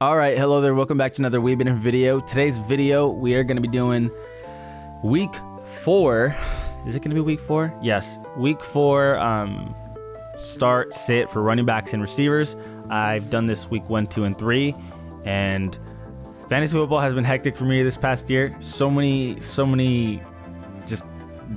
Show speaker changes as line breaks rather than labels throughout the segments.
All right, hello there. Welcome back to another We've Been Here video. Today's video, we are going to be doing week 4. Is it going to be week 4? Yes, week 4 start sit for running backs and receivers. I've done this week 1, 2, and 3, and fantasy football has been hectic for me this past year. So many just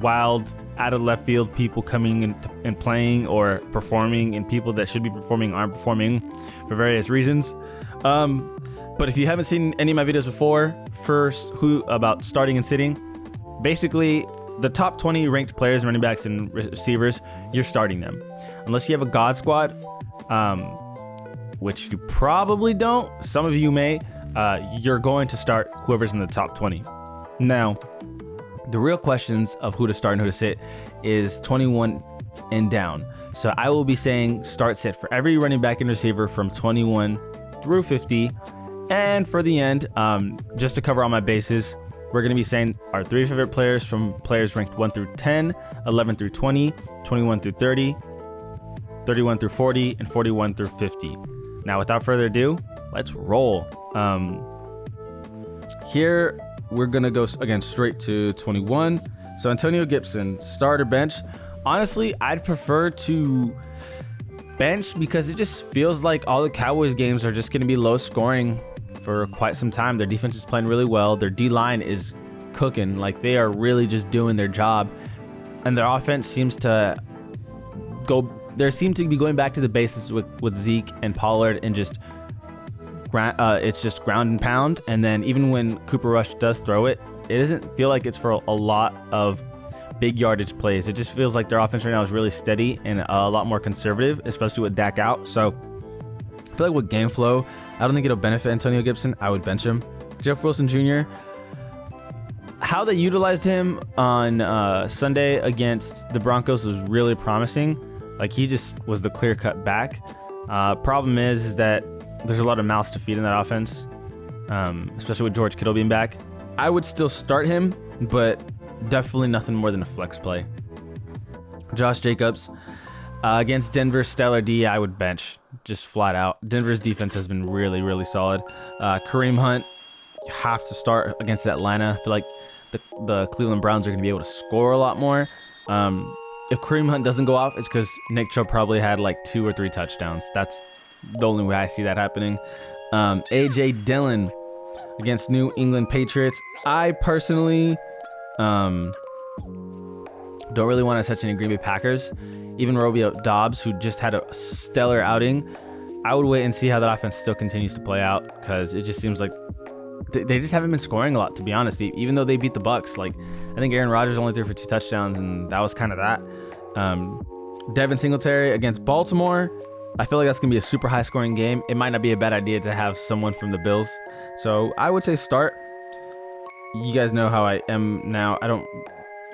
wild, out of left field people coming and playing or performing, and people that should be performing aren't performing for various reasons. But if you haven't seen any of my videos before, about starting and sitting, basically the top 20 ranked players, running backs and receivers, you're starting them. Unless you have a God squad, which you probably don't. Some of you may. You're going to start whoever's in the top 20. Now, the real questions of who to start and who to sit is 21 and down. So I will be saying start sit for every running back and receiver from 21 through 50. And for the end, just to cover all my bases, we're going to be saying our 3 favorite players from players ranked 1 through 10, 11 through 20, 21 through 30, 31 through 40, and 41 through 50. Now, without further ado, let's roll. Here, we're going to go, again, straight to 21. So Antonio Gibson, starter bench. Honestly, I'd prefer to bench because it just feels like all the Cowboys games are just going to be low scoring for quite some time. Their defense is playing really well. Their D-line is cooking. Like, they are really just doing their job. And their offense seems to be going back to the basics with Zeke and Pollard, and just it's just ground and pound. And then even when Cooper Rush does throw it, it doesn't feel like it's for a lot of big yardage plays. It just feels like their offense right now is really steady and a lot more conservative, especially with Dak out. So I feel like with game flow, I don't think it'll benefit Antonio Gibson. I would bench him. Jeff Wilson Jr., how they utilized him on Sunday against the Broncos was really promising. Like, he just was the clear-cut back. Problem is that there's a lot of mouths to feed in that offense, especially with George Kittle being back. I would still start him, but definitely nothing more than a flex play. Josh Jacobs against Denver's stellar D, I would bench, just flat out. Denver's defense has been really, really solid. Kareem Hunt, you have to start against Atlanta. I feel like the Cleveland Browns are going to be able to score a lot more. If Kareem Hunt doesn't go off, it's because Nick Chubb probably had like 2 or 3 touchdowns. That's the only way I see that happening. A.J. Dillon against New England Patriots. I personally don't really want to touch any Green Bay Packers. Even Romeo Doubs, who just had a stellar outing, I would wait and see how that offense still continues to play out, because it just seems like they just haven't been scoring a lot, to be honest. Even though they beat the Bucks, like, I think Aaron Rodgers only threw for 2 touchdowns, and that was kind of that. Devin Singletary against Baltimore. I feel like that's gonna be a super high scoring game. It might not be a bad idea to have someone from the Bills, so I would say start. You guys know how I am now. I don't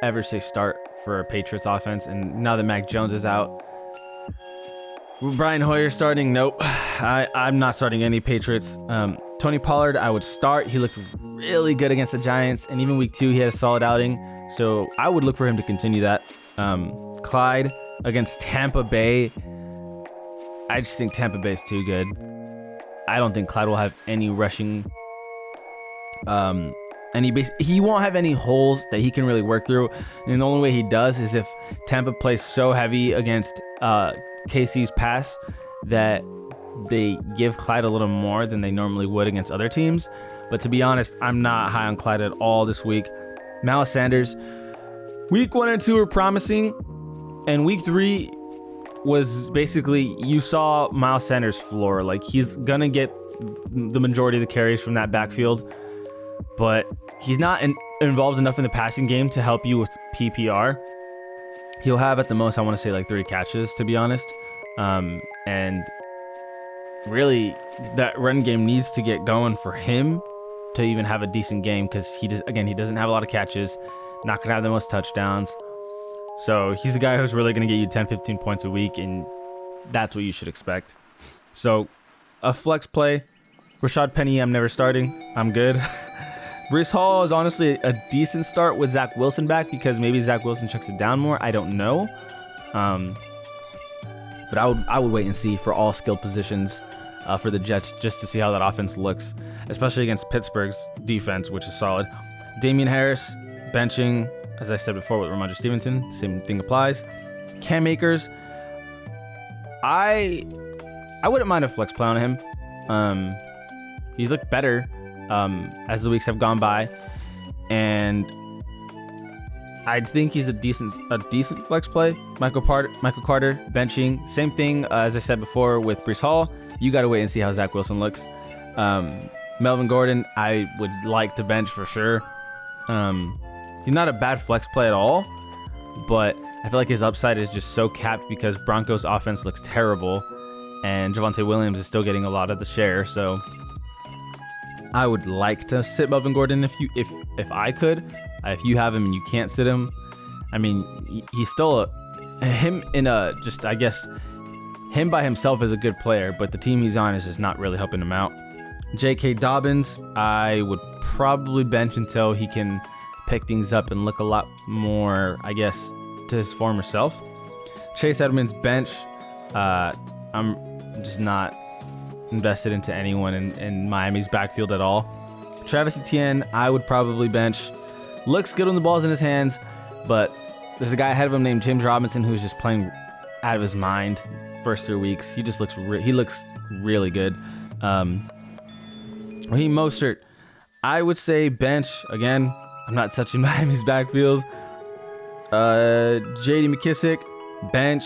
ever say start for a Patriots offense, and now that Mac Jones is out, Brian Hoyer starting? Nope. I'm not starting any Patriots. Tony Pollard, I would start. He looked really good against the Giants, and even week 2 he had a solid outing, so I would look for him to continue that. Clyde against Tampa Bay. I just think Tampa Bay is too good. I don't think Clyde will have any rushing. He won't have any holes that he can really work through. And the only way he does is if Tampa plays so heavy against KC's pass that they give Clyde a little more than they normally would against other teams. But to be honest, I'm not high on Clyde at all this week. Miles Sanders, week 1 and 2 were promising, and week 3 was basically, you saw Miles Sanders' floor. Like, he's gonna get the majority of the carries from that backfield, but he's not involved enough in the passing game to help you with PPR. He'll have at the most, I want to say, like 3 catches, to be honest. And really, that run game needs to get going for him to even have a decent game, because he doesn't have a lot of catches, not gonna have the most touchdowns. So he's the guy who's really going to get you 10-15 points a week, and that's what you should expect. So a flex play. Rashad Penny, I'm never starting. I'm good. Breece Hall is honestly a decent start with Zach Wilson back, because maybe Zach Wilson checks it down more. I don't know. But I would wait and see for all skill positions. for the Jets, just to see how that offense looks, especially against Pittsburgh's defense, which is solid. Damian Harris, benching, as I said before with Ramondre Stevenson, same thing applies. Cam Akers, I wouldn't mind a flex play on him. He's looked better as the weeks have gone by, and I think he's a decent flex play. Michael Carter benching, same thing as I said before with Breece Hall. You got to wait and see how Zach Wilson looks. Melvin Gordon, I would like to bench for sure. He's not a bad flex play at all, but I feel like his upside is just so capped because Broncos offense looks terrible, and Javonte Williams is still getting a lot of the share. So I would like to sit Melvin Gordon if I could. If you have him and you can't sit him, I mean, he's still him by himself is a good player, but the team he's on is just not really helping him out. J.K. Dobbins, I would probably bench until he can pick things up and look a lot more, I guess, to his former self. Chase Edmonds, bench. I'm just not invested into anyone in Miami's backfield at all. Travis Etienne, I would probably bench. Looks good when the ball's in his hands, but there's a guy ahead of him named James Robinson who's just playing out of his mind first 3 weeks. He just looks really good. Raheem Mostert, I would say bench. Again, I'm not touching Miami's backfield. J.D. McKissick, bench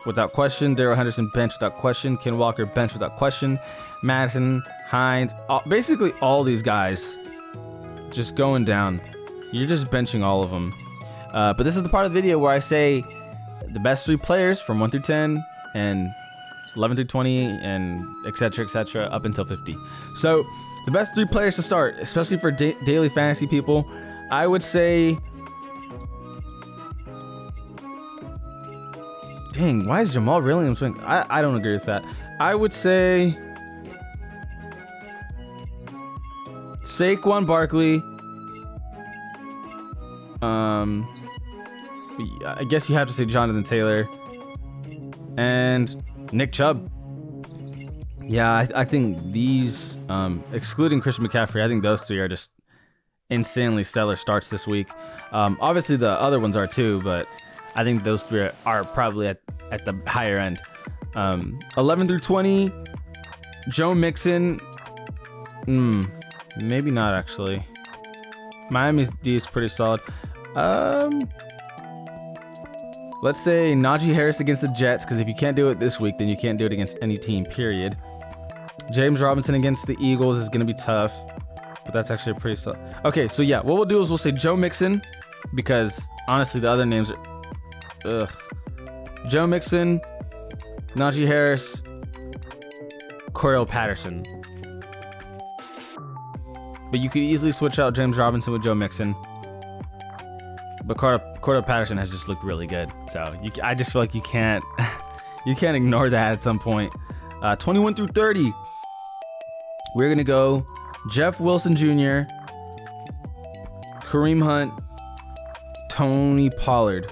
without question. Darrell Henderson, bench without question. Ken Walker, bench without question. Madison, Hines, basically all these guys just going down. You're just benching all of them. But this is the part of the video where I say the best 3 players from 1 through 10 and 11 through 20 and etc. up until 50. So the best 3 players to start, especially for daily fantasy people, I would say... Dang, why is Jamal Williams? I don't agree with that. I would say Saquon Barkley. I guess you have to say Jonathan Taylor and Nick Chubb. Yeah, I think these, excluding Christian McCaffrey, I think those 3 are just insanely stellar starts this week. Obviously the other ones are too, but I think those 3 are probably at the higher end. 11 through 20, Joe Mixon. Maybe not actually. Miami's D is pretty solid. Let's say Najee Harris against the Jets, because if you can't do it this week, then you can't do it against any team, period. James Robinson against the Eagles is going to be tough, but that's actually pretty solid. Okay, so yeah, what we'll do is we'll say Joe Mixon, because honestly, the other names are... Joe Mixon, Najee Harris, Cordell Patterson. But you could easily switch out James Robinson with Joe Mixon. But Cordell Patterson has just looked really good. So I just feel like you can't ignore that at some point. 21 through 30. We're going to go Jeff Wilson Jr., Kareem Hunt, Tony Pollard.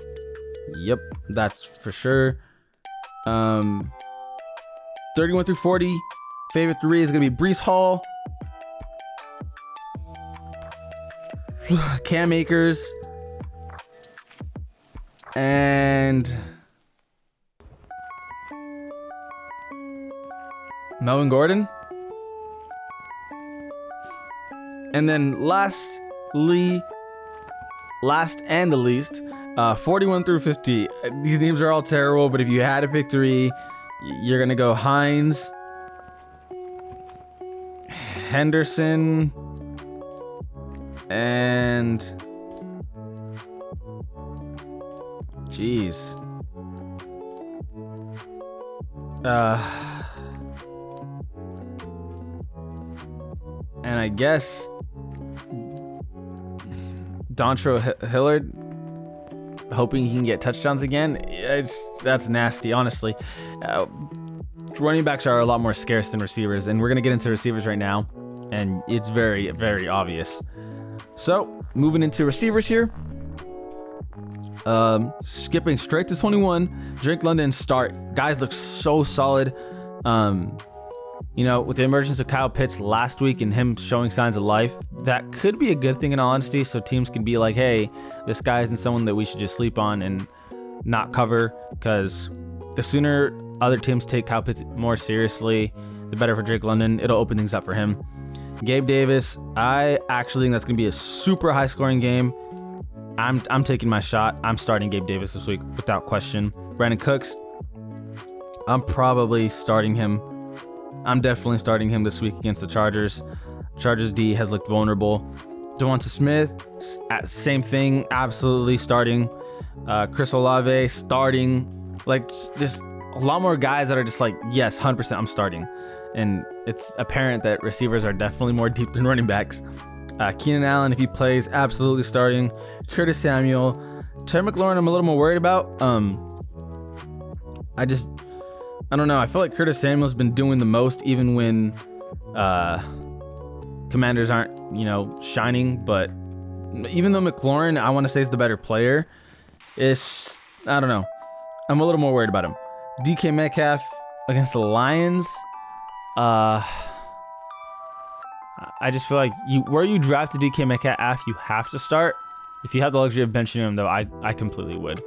Yep, that's for sure. 31 through 40. Favorite 3 is going to be Breece Hall, Cam Akers, and Melvin Gordon. And then last and the least, 41 through 50. These names are all terrible, but if you had to pick 3, you're going to go Hines, Henderson, and... Jeez. And I guess Dontrell Hillard, hoping he can get touchdowns again. That's nasty, honestly. Running backs are a lot more scarce than receivers, and we're going to get into receivers right now, and it's very, very obvious. So, moving into receivers here. Skipping straight to 21, Drake London start. Guys look so solid. You know, with the emergence of Kyle Pitts last week and him showing signs of life, that could be a good thing in all honesty. So teams can be like, hey, this guy isn't someone that we should just sleep on and not cover, because the sooner other teams take Kyle Pitts more seriously, the better for Drake London. It'll open things up for him. Gabe Davis, I actually think that's going to be a super high scoring game. I'm taking my shot. I'm starting Gabe Davis this week without question. Brandon Cooks, I'm probably starting him. I'm definitely starting him this week against the Chargers. Chargers D has looked vulnerable. Devonta Smith, same thing, absolutely starting. Chris Olave, starting. Like, just a lot more guys that are just like, yes, 100% I'm starting. And it's apparent that receivers are definitely more deep than running backs. Keenan Allen, if he plays, absolutely starting. Curtis Samuel. Terry McLaurin, I'm a little more worried about. I don't know. I feel like Curtis Samuel's been doing the most even when Commanders aren't, shining. But even though McLaurin, I want to say, is the better player, I don't know. I'm a little more worried about him. DK Metcalf against the Lions. I just feel like where you drafted DK Metcalf, you have to start. If you have the luxury of benching him, though, I completely would.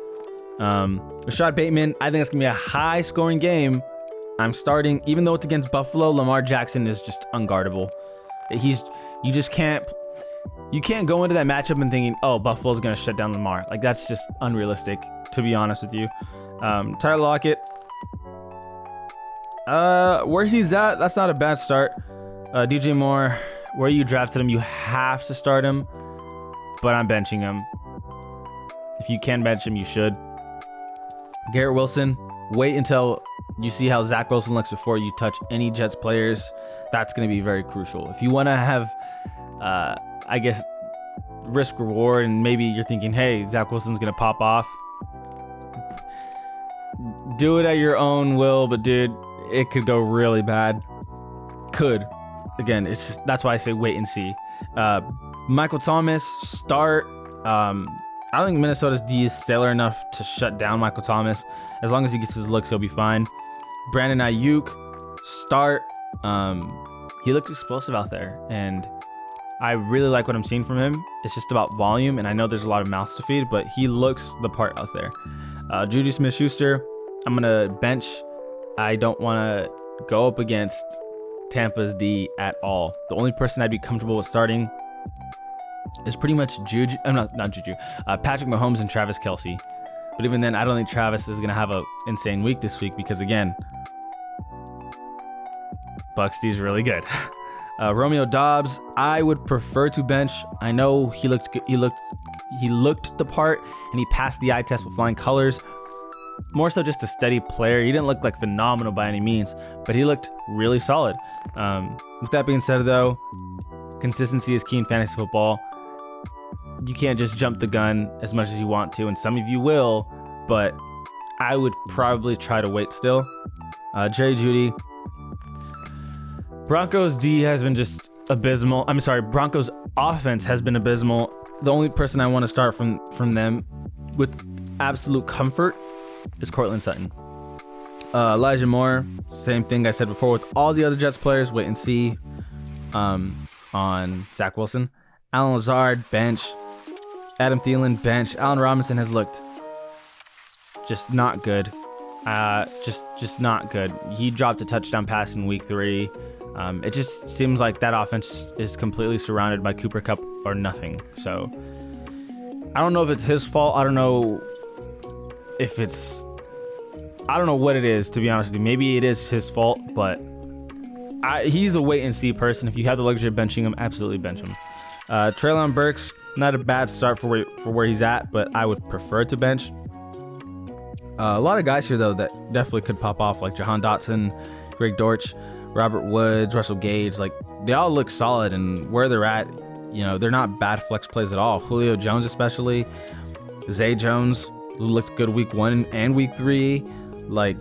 Rashad Bateman, I think it's going to be a high-scoring game. I'm starting. Even though it's against Buffalo, Lamar Jackson is just unguardable. You can't go into that matchup and thinking, oh, Buffalo's going to shut down Lamar. Like, that's just unrealistic, to be honest with you. Tyler Lockett, where he's at, that's not a bad start. DJ Moore, where you drafted him, you have to start him, but I'm benching him. If you can bench him, you should. Garrett Wilson, wait until you see how Zach Wilson looks before you touch any Jets players. That's going to be very crucial. If you want to have, risk reward, and maybe you're thinking, hey, Zach Wilson's going to pop off, do it at your own will, but dude, it could go really bad. Could. Again, that's why I say wait and see. Michael Thomas, start. I don't think Minnesota's D is stellar enough to shut down Michael Thomas. As long as he gets his looks, he'll be fine. Brandon Ayuk, start. He looked explosive out there, and I really like what I'm seeing from him. It's just about volume, and I know there's a lot of mouths to feed, but he looks the part out there. Juju Smith-Schuster, I'm going to bench. I don't want to go up against Tampa's D at all. The only person I'd be comfortable with starting is pretty much Patrick Mahomes and Travis Kelce. But even then, I don't think Travis is going to have an insane week this week because, again, Bucks D is really good. Romeo Doubs, I would prefer to bench. I know he looked the part, and he passed the eye test with flying colors. More so just a steady player. He didn't look like phenomenal by any means, but he looked really solid. With that being said, though, consistency is key in fantasy football. You can't just jump the gun as much as you want to, and some of you will, but I would probably try to wait still. Jerry Jeudy. Broncos D has been just abysmal. I'm sorry, Broncos offense has been abysmal. The only person I want to start from them with absolute comfort is Courtland Sutton. Elijah Moore, same thing I said before with all the other Jets players. Wait and see on Zach Wilson. Allen Lazard, bench. Adam Thielen, bench. Allen Robinson has looked just not good. Just not good. He dropped a touchdown pass in week 3. It just seems like that offense is completely surrounded by Cooper Kupp or nothing. So I don't know if it's his fault. I don't know what it is, to be honest with you. Maybe it is his fault, but he's a wait and see person. If you have the luxury of benching him, absolutely bench him. Treylon Burks, not a bad start for where he's at, but I would prefer to bench. A lot of guys here, though, that definitely could pop off, like Jahan Dotson, Greg Dortch, Robert Woods, Russell Gage. Like, they all look solid, and where they're at, they're not bad flex plays at all. Julio Jones especially. Zay Jones, who looked good week 1 and week 3. Like,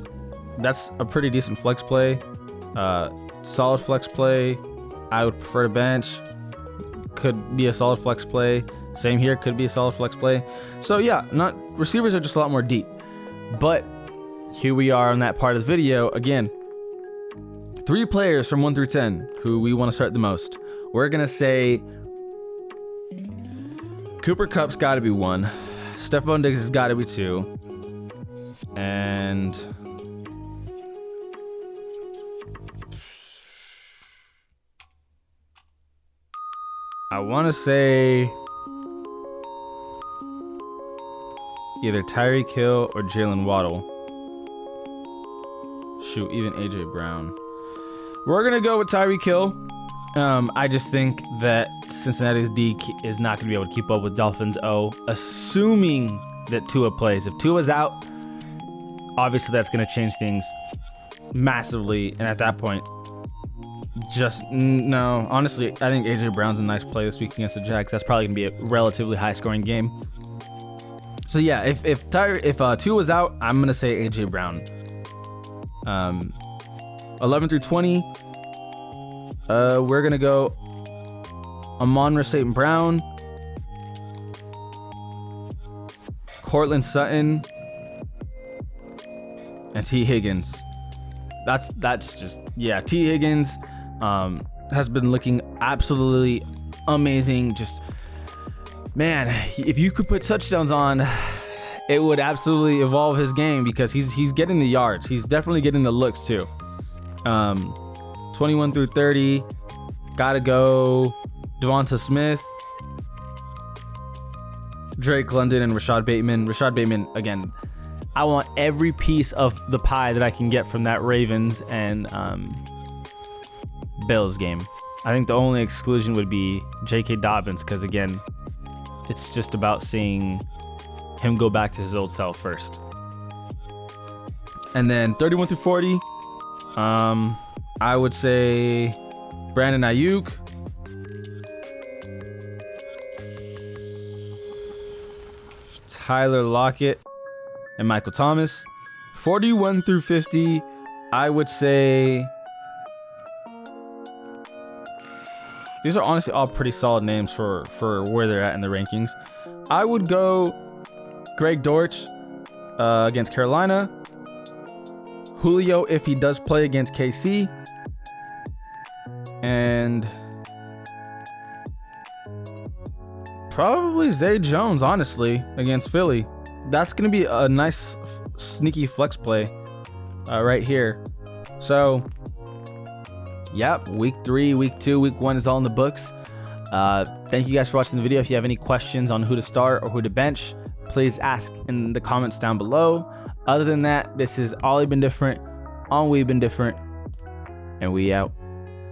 that's a pretty decent flex play. Solid flex play. I would prefer to bench. Could be a solid flex play. Same here, could be a solid flex play. So yeah, receivers are just a lot more deep. But here we are on that part of the video. Again, 3 players from 1 through 10 who we want to start the most. We're going to say Cooper Kupp's got to be 1. Stephon Diggs has got to be 2. And I want to say either Tyreek Hill or Jalen Waddle. Shoot, even AJ Brown. We're going to go with Tyreek Hill. I just think that Cincinnati's D is not going to be able to keep up with Dolphins O, assuming that Tua plays. If Tua's out, obviously that's going to change things massively. And at that point, no. Honestly, I think AJ Brown's a nice play this week against the Jags. That's probably going to be a relatively high-scoring game. So yeah, if Tua's out, I'm going to say AJ Brown. 11 through 20, we're going to go Amon-Ra St. Brown, Courtland Sutton, and T. Higgins. That's just, yeah, T. Higgins has been looking absolutely amazing. Just, man, if you could put touchdowns on, it would absolutely evolve his game because he's getting the yards. He's definitely getting the looks too. 21 through 30, gotta go Devonta Smith, Drake London, and Rashad Bateman. Rashad Bateman, again, I want every piece of the pie that I can get from that Ravens and Bills game. I think the only exclusion would be J.K. Dobbins because, again, it's just about seeing him go back to his old self first. And then 31 through 40, I would say Brandon Ayuk, Tyler Lockett, and Michael Thomas. 41 through 50, I would say these are honestly all pretty solid names for where they're at in the rankings. I would go Greg Dortch against Carolina, Julio if he does play against KC, and probably Zay Jones, honestly, against Philly. That's going to be a nice sneaky flex play right here. So, yep, week 3, week 2, week 1 is all in the books. Thank you guys for watching the video. If you have any questions on who to start or who to bench, please ask in the comments down below. Other than that, this is Ollie Been Different on We've Been Different, and we out.